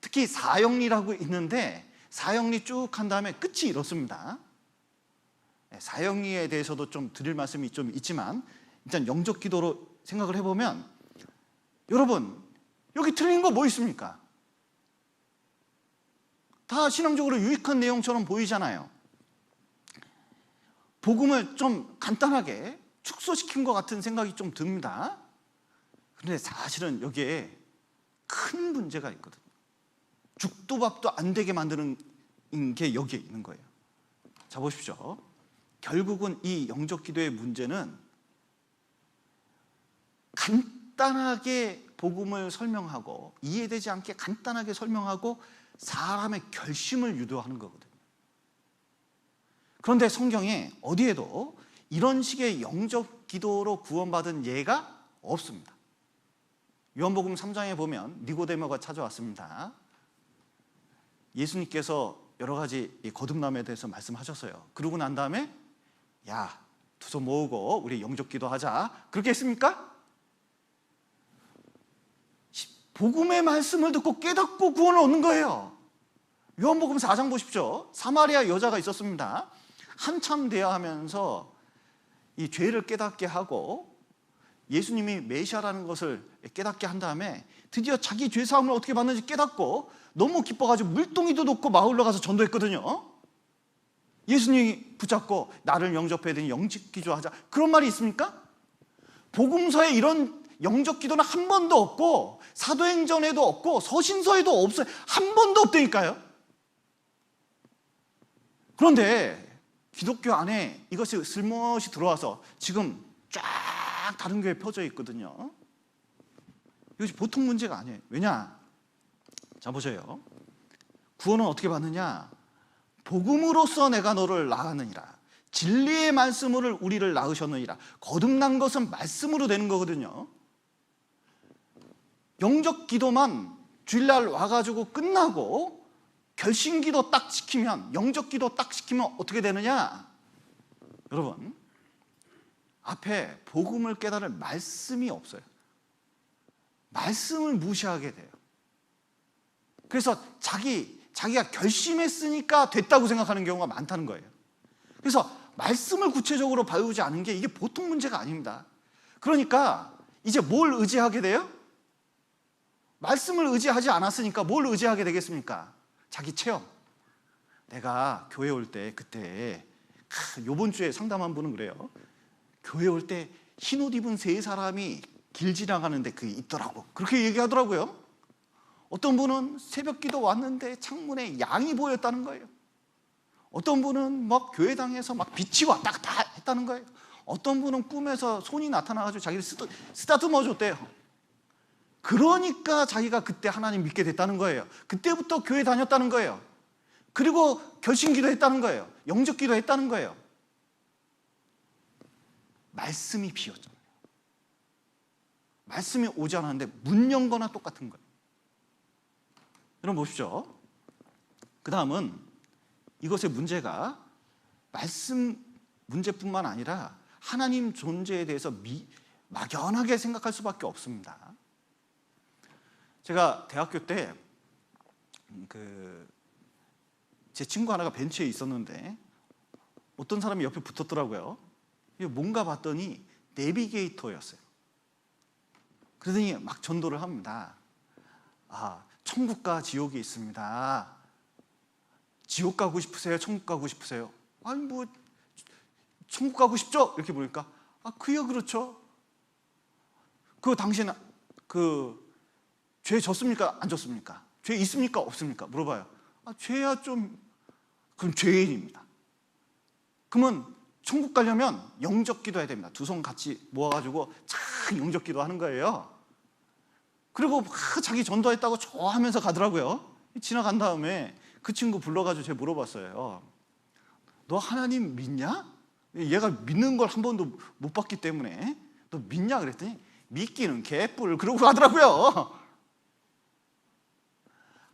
특히 사형리라고 있는데 사형리 쭉 한 다음에 끝이 이렇습니다. 사형리에 대해서도 좀 드릴 말씀이 좀 있지만 일단 영접 기도로 생각을 해보면, 여러분 여기 틀린 거 뭐 있습니까? 다 신앙적으로 유익한 내용처럼 보이잖아요. 복음을 좀 간단하게 축소시킨 것 같은 생각이 좀 듭니다. 그런데 사실은 여기에 큰 문제가 있거든요. 죽도 밥도 안 되게 만드는 게 여기에 있는 거예요. 자 보십시오. 결국은 이 영접 기도의 문제는 간단하게 복음을 설명하고 이해되지 않게 간단하게 설명하고 사람의 결심을 유도하는 거거든요. 그런데 성경에 어디에도 이런 식의 영접 기도로 구원받은 예가 없습니다. 요한복음 3장에 보면 니고데모가 찾아왔습니다. 예수님께서 여러 가지 거듭남에 대해서 말씀하셨어요. 그러고 난 다음에 야, 두 손 모으고 우리 영접 기도하자. 그렇게 했습니까? 복음의 말씀을 듣고 깨닫고 구원을 얻는 거예요. 요한복음 4장 보십시오. 사마리아 여자가 있었습니다. 한참 대화하면서 이 죄를 깨닫게 하고 예수님이 메시아라는 것을 깨닫게 한 다음에 드디어 자기 죄사함을 어떻게 받는지 깨닫고 너무 기뻐가지고 물동이도 놓고 마을로 가서 전도했거든요. 예수님이 붙잡고 나를 영접해야 되니 영접 기도하자. 그런 말이 있습니까? 복음서에 이런 영접 기도는 한 번도 없고 사도행전에도 없고 서신서에도 없어요. 한 번도 없다니까요. 그런데 기독교 안에 이것이 슬며시 들어와서 지금 쫙 다른 교회에 펴져 있거든요. 이것이 보통 문제가 아니에요. 왜냐? 자 보세요. 구원은 어떻게 받느냐? 복음으로써 내가 너를 낳았느니라. 진리의 말씀으로 우리를 낳으셨느니라. 거듭난 것은 말씀으로 되는 거거든요. 영접 기도만 주일날 와가지고 끝나고 결심 기도 딱 시키면, 영접 기도 딱 시키면 어떻게 되느냐? 여러분, 앞에 복음을 깨달을 말씀이 없어요. 말씀을 무시하게 돼요. 그래서 자기가 결심했으니까 됐다고 생각하는 경우가 많다는 거예요. 그래서 말씀을 구체적으로 배우지 않은 게 이게 보통 문제가 아닙니다. 그러니까 이제 뭘 의지하게 돼요? 말씀을 의지하지 않았으니까 뭘 의지하게 되겠습니까? 자기 체험. 내가 교회 올 때 그때 요번 주에 상담한 분은 그래요. 교회 올 때 흰옷 입은 세 사람이 길 지나가는데 그게 있더라고. 그렇게 얘기하더라고요. 어떤 분은 새벽 기도 왔는데 창문에 양이 보였다는 거예요. 어떤 분은 막 교회당에서 막 빛이 왔다 갔다 했다는 거예요. 어떤 분은 꿈에서 손이 나타나가지고 자기를 쓰다듬어 줬대요. 그러니까 자기가 그때 하나님 믿게 됐다는 거예요. 그때부터 교회 다녔다는 거예요. 그리고 결심기도 했다는 거예요. 영접기도 했다는 거예요. 말씀이 비었잖아요. 말씀이 오지 않았는데 문 연 거나 똑같은 거예요. 여러분 보십시오. 그 다음은 이것의 문제가 말씀 문제뿐만 아니라 하나님 존재에 대해서 막연하게 생각할 수밖에 없습니다. 제가 대학교 때 제 친구 하나가 벤치에 있었는데 어떤 사람이 옆에 붙었더라고요. 뭔가 봤더니 내비게이터였어요. 그러더니 막 전도를 합니다. 천국과 지옥이 있습니다. 지옥 가고 싶으세요? 천국 가고 싶으세요? 아니 뭐 천국 가고 싶죠? 이렇게 보니까 그요 그렇죠. 당신 죄 졌습니까? 안 졌습니까? 죄 있습니까? 없습니까? 물어봐요. 죄야 좀 그럼 죄인입니다. 그러면 천국 가려면 영접 기도해야 됩니다. 두 손 같이 모아가지고 참 영접 기도하는 거예요. 그리고 막 자기 전도했다고 좋아하면서 가더라고요. 지나간 다음에 그 친구 불러가지고 제가 물어봤어요. 너 하나님 믿냐? 얘가 믿는 걸 한 번도 못 봤기 때문에 너 믿냐? 그랬더니 믿기는 개뿔 그러고 가더라고요.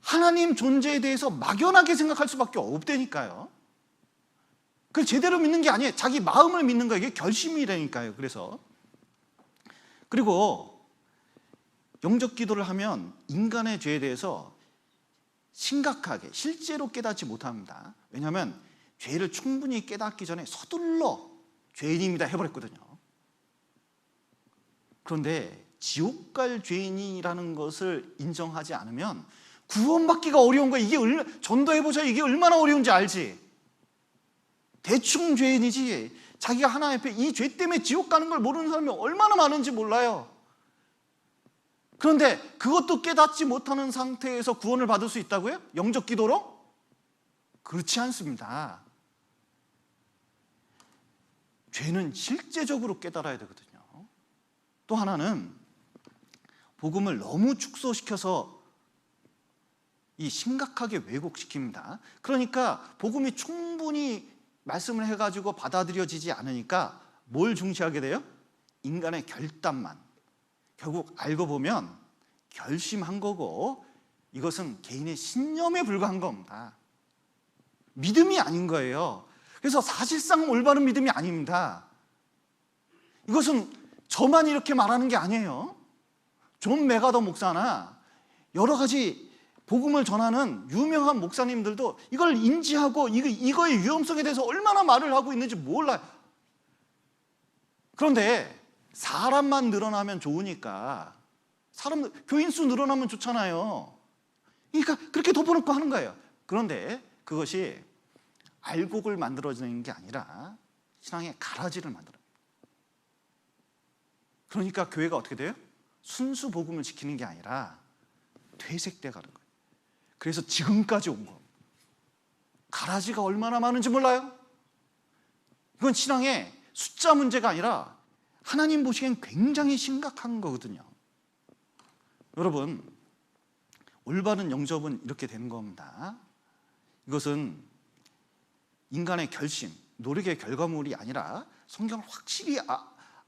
하나님 존재에 대해서 막연하게 생각할 수밖에 없다니까요. 그걸 제대로 믿는 게 아니에요. 자기 마음을 믿는 거예요. 이게 결심이라니까요. 그리고 영접 기도를 하면 인간의 죄에 대해서 심각하게 실제로 깨닫지 못합니다. 왜냐하면 죄를 충분히 깨닫기 전에 서둘러 죄인입니다 해버렸거든요. 그런데 지옥 갈 죄인이라는 것을 인정하지 않으면 구원받기가 어려운 거예요. 이게 전도해보자 이게 얼마나 어려운지 알지. 대충 죄인이지 자기가 하나님 앞에 이 죄 때문에 지옥 가는 걸 모르는 사람이 얼마나 많은지 몰라요. 그런데 그것도 깨닫지 못하는 상태에서 구원을 받을 수 있다고요? 영접 기도로? 그렇지 않습니다. 죄는 실제적으로 깨달아야 되거든요. 또 하나는 복음을 너무 축소시켜서 심각하게 왜곡시킵니다. 그러니까 복음이 충분히 말씀을 해가지고 받아들여지지 않으니까 뭘 중시하게 돼요? 인간의 결단만. 결국 알고 보면 결심한 거고 이것은 개인의 신념에 불과한 겁니다. 믿음이 아닌 거예요. 그래서 사실상 올바른 믿음이 아닙니다. 이것은 저만 이렇게 말하는 게 아니에요. 존 메가더 목사나 여러 가지 복음을 전하는 유명한 목사님들도 이걸 인지하고 이거의 위험성에 대해서 얼마나 말을 하고 있는지 몰라요. 그런데 사람만 늘어나면 좋으니까 교인 수 늘어나면 좋잖아요. 그러니까 그렇게 덮어놓고 하는 거예요. 그런데 그것이 알곡을 만들어지는 게 아니라 신앙의 가라지를 만들어요. 그러니까 교회가 어떻게 돼요? 순수 복음을 지키는 게 아니라 퇴색돼 가는 거예요. 그래서 지금까지 온 겁니다. 가라지가 얼마나 많은지 몰라요? 이건 신앙의 숫자 문제가 아니라 하나님 보시기엔 굉장히 심각한 거거든요. 여러분, 올바른 영접은 이렇게 되는 겁니다. 이것은 인간의 결심, 노력의 결과물이 아니라 성경을 확실히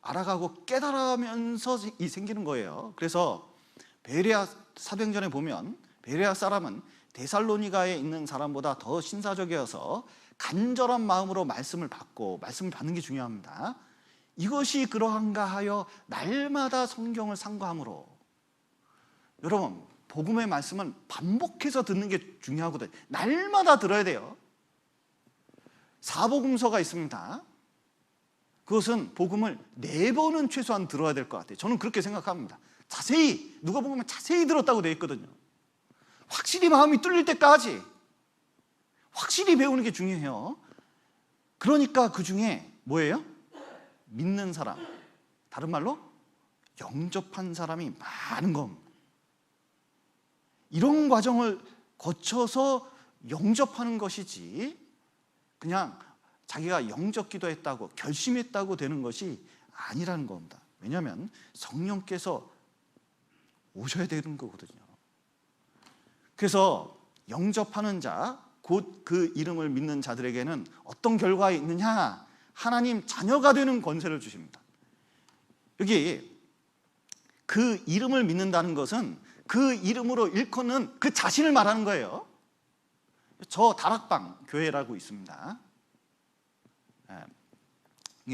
알아가고 깨달으면서 생기는 거예요. 그래서 베레아 사도행전에 보면 베레아 사람은 데살로니가에 있는 사람보다 더 신사적이어서 간절한 마음으로 말씀을 받는 게 중요합니다. 이것이 그러한가 하여 날마다 성경을 상고함으로. 여러분, 복음의 말씀은 반복해서 듣는 게 중요하거든요. 날마다 들어야 돼요. 사복음서가 있습니다. 그것은 복음을 4번은 최소한 들어야 될 것 같아요. 저는 그렇게 생각합니다. 자세히, 누가 보면 자세히 들었다고 되어 있거든요. 확실히 마음이 뚫릴 때까지, 확실히 배우는 게 중요해요. 그러니까 그 중에 뭐예요? 믿는 사람, 다른 말로 영접한 사람이 많은 겁니다. 이런 과정을 거쳐서 영접하는 것이지 그냥 자기가 영접 기도했다고 결심했다고 되는 것이 아니라는 겁니다. 왜냐하면 성령께서 오셔야 되는 거거든요. 그래서 영접하는 자, 곧 그 이름을 믿는 자들에게는 어떤 결과가 있느냐? 하나님 자녀가 되는 권세를 주십니다. 여기 그 이름을 믿는다는 것은 그 이름으로 일컫는 그 자신을 말하는 거예요. 저 다락방 교회라고 있습니다.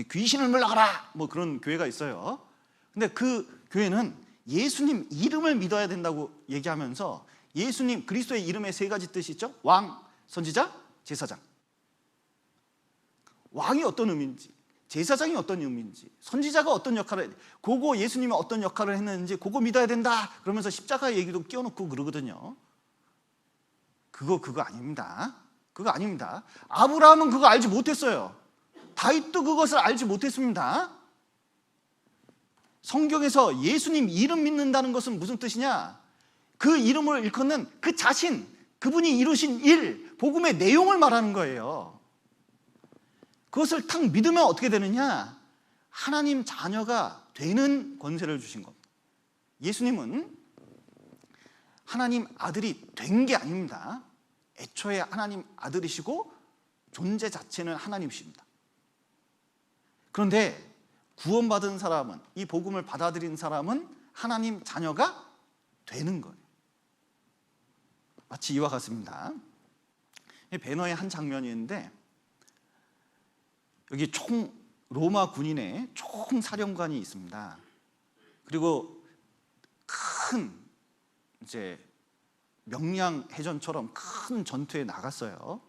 귀신을 물러가라 뭐 그런 교회가 있어요. 근데 그 교회는 예수님 이름을 믿어야 된다고 얘기하면서 예수님 그리스도의 이름의 세 가지 뜻이 있죠. 왕, 선지자, 제사장. 왕이 어떤 의미인지, 제사장이 어떤 의미인지, 선지자가 어떤 역할을, 그거 예수님이 어떤 역할을 했는지 그거 믿어야 된다 그러면서 십자가 얘기도 끼워놓고 그러거든요. 그거 아닙니다. 그거 아닙니다. 아브라함은 그거 알지 못했어요. 다윗도 그것을 알지 못했습니다. 성경에서 예수님 이름 믿는다는 것은 무슨 뜻이냐? 그 이름을 일컫는 그 자신, 그분이 이루신 일, 복음의 내용을 말하는 거예요. 그것을 탁 믿으면 어떻게 되느냐? 하나님 자녀가 되는 권세를 주신 겁니다. 예수님은 하나님 아들이 된 게 아닙니다. 애초에 하나님 아들이시고 존재 자체는 하나님이십니다. 그런데 구원받은 사람은, 이 복음을 받아들인 사람은 하나님 자녀가 되는 거예요. 마치 이와 같습니다. 배너의 한 장면이 있는데 여기 로마 군인의 총사령관이 있습니다. 그리고 큰 이제 명량해전처럼 큰 전투에 나갔어요.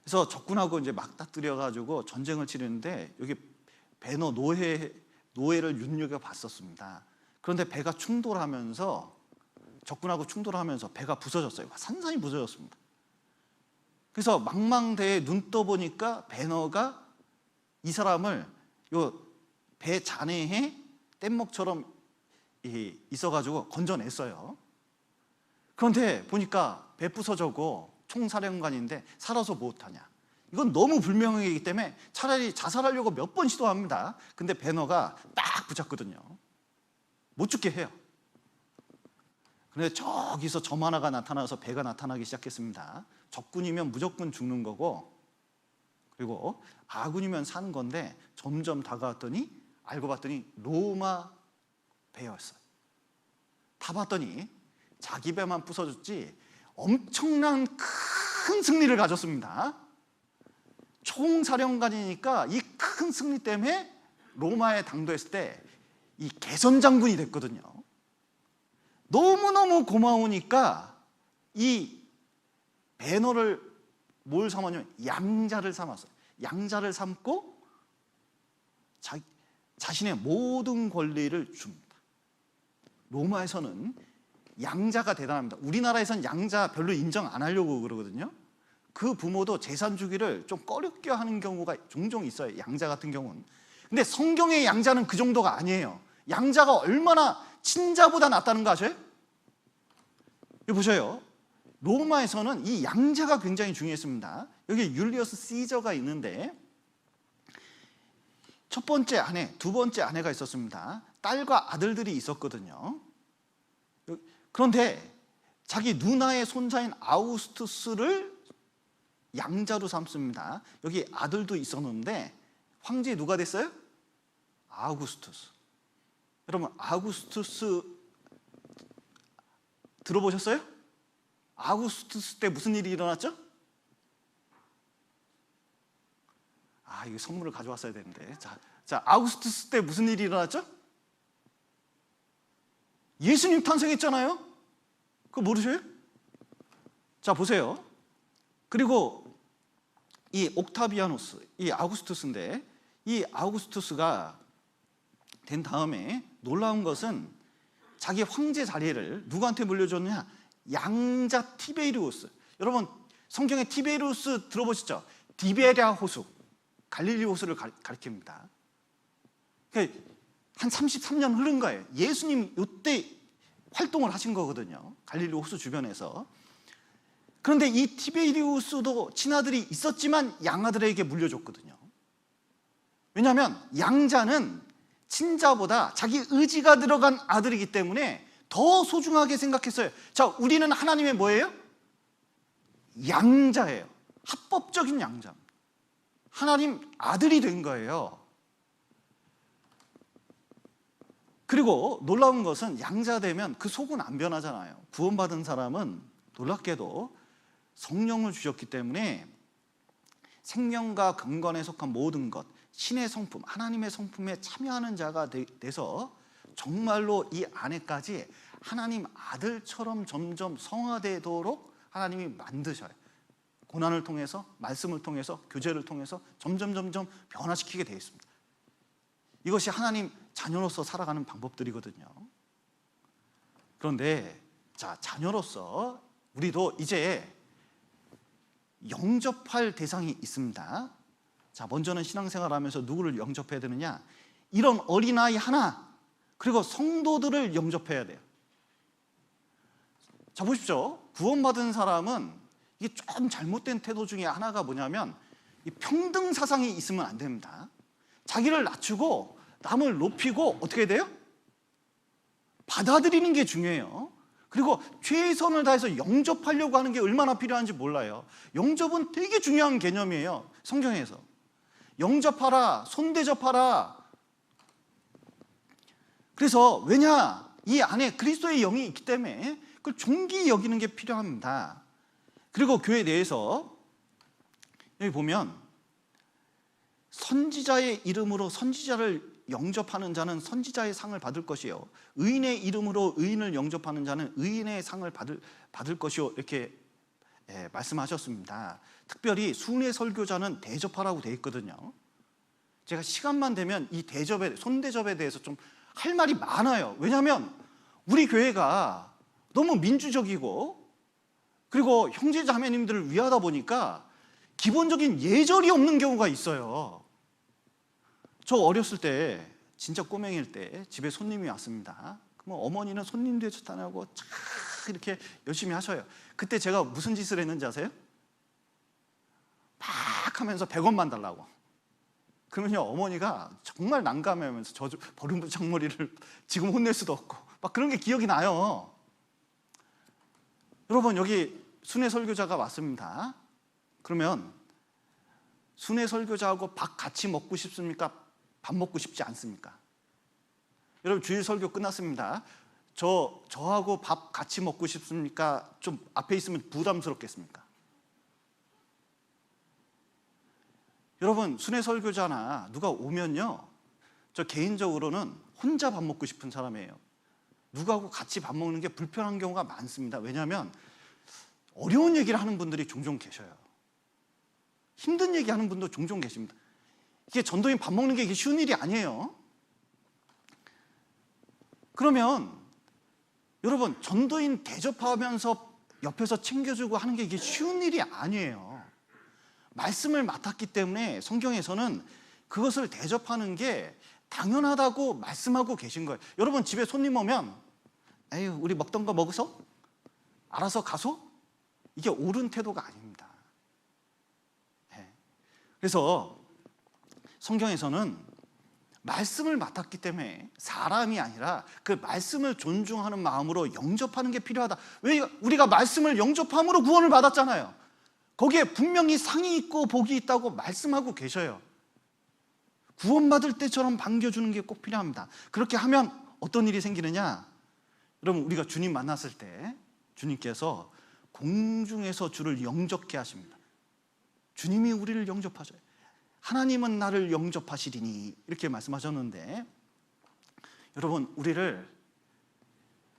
그래서 적군하고 이제 맞닥뜨려 가지고 전쟁을 치르는데 여기 배너 노예를 눈여겨봤었습니다. 그런데 배가 적군하고 충돌하면서 배가 부서졌어요. 산산이 부서졌습니다. 그래서 망망대해 눈 떠보니까 배너가 이 사람을 요 배 잔해에 뗏목처럼 있어가지고 건져냈어요. 그런데 보니까 배 부서졌고 총사령관인데 살아서 못하냐. 이건 너무 불명예이기 때문에 차라리 자살하려고 몇 번 시도합니다. 근데 배너가 딱 붙잡거든요. 못 죽게 해요. 그런데 저기서 점 하나가 나타나서 배가 나타나기 시작했습니다. 적군이면 무조건 죽는 거고, 그리고 아군이면 사는 건데 점점 다가왔더니 알고 봤더니 로마 배였어요. 타봤더니 자기 배만 부서졌지 엄청난 큰 승리를 가졌습니다. 총사령관이니까 이 큰 승리 때문에 로마에 당도했을 때 이 개선장군이 됐거든요. 너무너무 고마우니까 이 배너를 뭘 삼았냐면 양자를 삼았어요. 양자를 삼고 자신의 모든 권리를 줍니다. 로마에서는 양자가 대단합니다. 우리나라에서는 양자 별로 인정 안 하려고 그러거든요. 그 부모도 재산 주기를 좀 꺼렵게 하는 경우가 종종 있어요. 양자 같은 경우는. 근데 성경의 양자는 그 정도가 아니에요. 양자가 얼마나 친자보다 낫다는 거 아세요? 여기 보셔요. 로마에서는 이 양자가 굉장히 중요했습니다. 여기 율리어스 시저가 있는데 첫 번째 아내, 두 번째 아내가 있었습니다. 딸과 아들들이 있었거든요. 그런데 자기 누나의 손자인 아우구스투스를 양자로 삼습니다. 여기 아들도 있었는데 황제 누가 됐어요? 아우구스투스. 여러분 아우구스투스 들어보셨어요? 아우구스투스 때 무슨 일이 일어났죠? 이거 선물을 가져왔어야 되는데. 자, 아우구스투스 때 무슨 일이 일어났죠? 예수님 탄생했잖아요. 그거 모르셔요? 자, 보세요. 그리고 이 옥타비아누스, 이 아우구스투스인데 이 아우구스투스가 된 다음에 놀라운 것은 자기 황제 자리를 누구한테 물려줬느냐? 양자 티베리우스. 여러분 성경에 티베리우스 들어보셨죠? 디베랴 호수, 갈릴리 호수를 가리킵니다. 그러니까 한 33년 흐른 거예요. 예수님 이때 활동을 하신 거거든요. 갈릴리 호수 주변에서. 그런데 이 티베리우스도 친아들이 있었지만 양아들에게 물려줬거든요. 왜냐하면 양자는 친자보다 자기 의지가 들어간 아들이기 때문에 더 소중하게 생각했어요. 자, 우리는 하나님의 뭐예요? 양자예요. 합법적인 양자. 하나님 아들이 된 거예요. 그리고 놀라운 것은 양자 되면 그 속은 안 변하잖아요. 구원받은 사람은 놀랍게도 성령을 주셨기 때문에 생명과 경건에 속한 모든 것, 신의 성품, 하나님의 성품에 참여하는 자가 돼서 정말로 이 안에까지 하나님 아들처럼 점점 성화되도록 하나님이 만드셔요. 고난을 통해서, 말씀을 통해서, 교제를 통해서 점점 변화시키게 되어 있습니다. 이것이 하나님 자녀로서 살아가는 방법들이거든요. 그런데 자, 자녀로서 우리도 이제 영접할 대상이 있습니다. 자, 먼저는 신앙생활 하면서 누구를 영접해야 되느냐? 이런 어린아이 하나, 그리고 성도들을 영접해야 돼요. 자, 보십시오. 구원받은 사람은 이게 좀 잘못된 태도 중에 하나가 뭐냐면 이 평등 사상이 있으면 안 됩니다. 자기를 낮추고 남을 높이고 어떻게 돼요? 받아들이는 게 중요해요. 그리고 최선을 다해서 영접하려고 하는 게 얼마나 필요한지 몰라요. 영접은 되게 중요한 개념이에요. 성경에서. 영접하라, 손대접하라. 그래서 왜냐? 이 안에 그리스도의 영이 있기 때문에 그걸 존귀히 여기는 게 필요합니다. 그리고 교회 내에서 여기 보면 선지자의 이름으로 선지자를 영접하는 자는 선지자의 상을 받을 것이요, 의인의 이름으로 의인을 영접하는 자는 의인의 상을 받을 것이요, 이렇게 말씀하셨습니다. 특별히 순회 설교자는 대접하라고 되어 있거든요. 제가 시간만 되면 이 대접에, 손대접에 대해서 좀 할 말이 많아요. 왜냐하면 우리 교회가 너무 민주적이고 그리고 형제 자매님들을 위하다 보니까 기본적인 예절이 없는 경우가 있어요. 저 어렸을 때, 진짜 꼬맹이일 때 집에 손님이 왔습니다. 그럼 어머니는 손님 대접하냐고 쫙 이렇게 열심히 하셔요. 그때 제가 무슨 짓을 했는지 아세요? 막 하면서 100원만 달라고. 그러면요, 어머니가 정말 난감해하면서 저 버르장머리를 지금 혼낼 수도 없고 막 그런 게 기억이 나요. 여러분, 여기 순회 설교자가 왔습니다. 그러면 순회 설교자하고 밥 같이 먹고 싶습니까? 밥 먹고 싶지 않습니까? 여러분, 주일 설교 끝났습니다. 저하고 밥 같이 먹고 싶습니까? 좀 앞에 있으면 부담스럽겠습니까? 여러분, 순회 설교자나 누가 오면요, 저 개인적으로는 혼자 밥 먹고 싶은 사람이에요. 누구하고 같이 밥 먹는 게 불편한 경우가 많습니다. 왜냐하면 어려운 얘기를 하는 분들이 종종 계셔요. 힘든 얘기하는 분도 종종 계십니다. 이게 전도인 밥 먹는 게 이게 쉬운 일이 아니에요. 그러면 여러분, 전도인 대접하면서 옆에서 챙겨주고 하는 게 이게 쉬운 일이 아니에요. 말씀을 맡았기 때문에 성경에서는 그것을 대접하는 게 당연하다고 말씀하고 계신 거예요. 여러분, 집에 손님 오면 에휴, 우리 먹던 거 먹어서? 알아서 가소? 이게 옳은 태도가 아닙니다. 그래서 성경에서는 말씀을 맡았기 때문에 사람이 아니라 그 말씀을 존중하는 마음으로 영접하는 게 필요하다. 왜? 우리가 말씀을 영접함으로 구원을 받았잖아요. 거기에 분명히 상이 있고 복이 있다고 말씀하고 계셔요. 구원받을 때처럼 반겨주는 게 꼭 필요합니다. 그렇게 하면 어떤 일이 생기느냐? 여러분, 우리가 주님 만났을 때 주님께서 공중에서 주를 영접케 하십니다. 주님이 우리를 영접하셔요. 하나님은 나를 영접하시리니, 이렇게 말씀하셨는데, 여러분, 우리를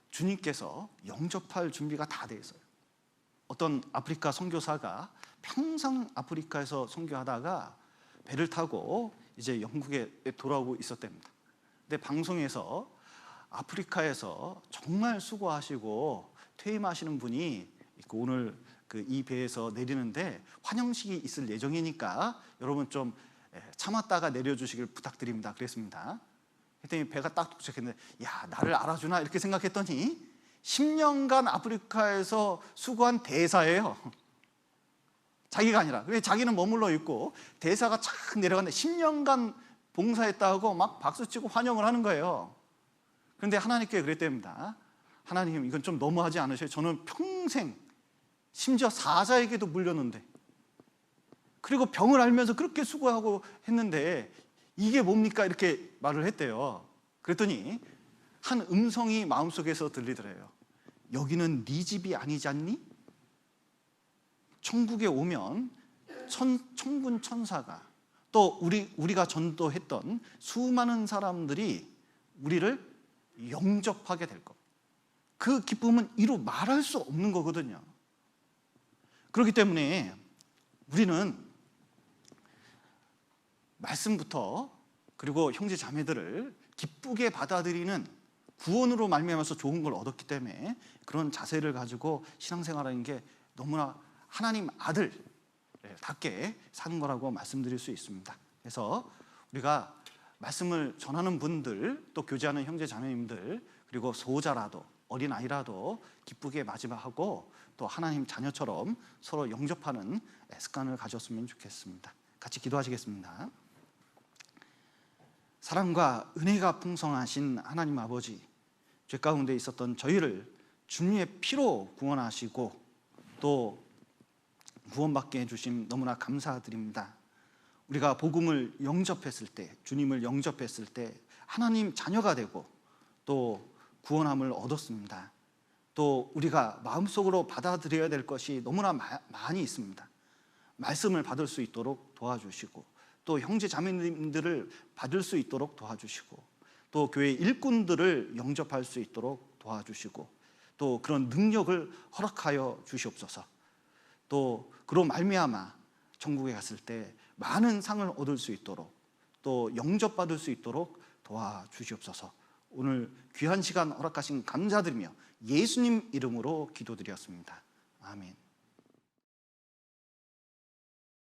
주님께서 영접할 준비가 다 돼 있어요. 어떤 아프리카 선교사가 평생 아프리카에서 선교하다가 배를 타고 이제 영국에 돌아오고 있었답니다. 근데 방송에서 아프리카에서 정말 수고하시고 퇴임하시는 분이 있고 오늘 이 배에서 내리는데 환영식이 있을 예정이니까 여러분 좀 참았다가 내려주시길 부탁드립니다. 그랬습니다. 그랬더니 배가 딱 도착했는데 야, 나를 알아주나 이렇게 생각했더니 10년간 아프리카에서 수고한 대사예요. 자기가 아니라. 그래서 자기는 머물러 있고 대사가 착 내려갔는데 10년간 봉사했다고 막 박수치고 환영을 하는 거예요. 그런데 하나님께 그랬답니다. 하나님, 이건 좀 너무하지 않으세요? 저는 평생, 심지어 사자에게도 물렸는데, 그리고 병을 앓면서 그렇게 수고하고 했는데 이게 뭡니까? 이렇게 말을 했대요. 그랬더니 한 음성이 마음속에서 들리더래요. 여기는 네 집이 아니지 않니? 천국에 오면 천군 천사가 또 우리가 전도했던 수많은 사람들이 우리를 영접하게 될 것. 그 기쁨은 이루 말할 수 없는 거거든요. 그렇기 때문에 우리는 말씀부터 그리고 형제 자매들을 기쁘게 받아들이는 구원으로 말미암아서 좋은 걸 얻었기 때문에 그런 자세를 가지고 신앙생활하는 게 너무나 하나님 아들답게 사는 거라고 말씀드릴 수 있습니다. 그래서 우리가 말씀을 전하는 분들, 또 교제하는 형제 자매님들, 그리고 소자라도 어린아이라도 기쁘게 맞이하고 또 하나님 자녀처럼 서로 영접하는 습관을 가졌으면 좋겠습니다. 같이 기도하시겠습니다. 사랑과 은혜가 풍성하신 하나님 아버지, 죄 가운데 있었던 저희를 주님의 피로 구원하시고 또 구원받게 해주심 너무나 감사드립니다. 우리가 복음을 영접했을 때, 주님을 영접했을 때 하나님 자녀가 되고 또 구원함을 얻었습니다. 또 우리가 마음속으로 받아들여야 될 것이 너무나 많이 있습니다. 말씀을 받을 수 있도록 도와주시고 또 형제 자매님들을 받을 수 있도록 도와주시고 또 교회 일꾼들을 영접할 수 있도록 도와주시고 또 그런 능력을 허락하여 주시옵소서. 또 그로 말미암아 천국에 갔을 때 많은 상을 얻을 수 있도록 또 영접받을 수 있도록 도와주시옵소서. 오늘 귀한 시간 허락하신 감사드리며 예수님 이름으로 기도드렸습니다. 아멘.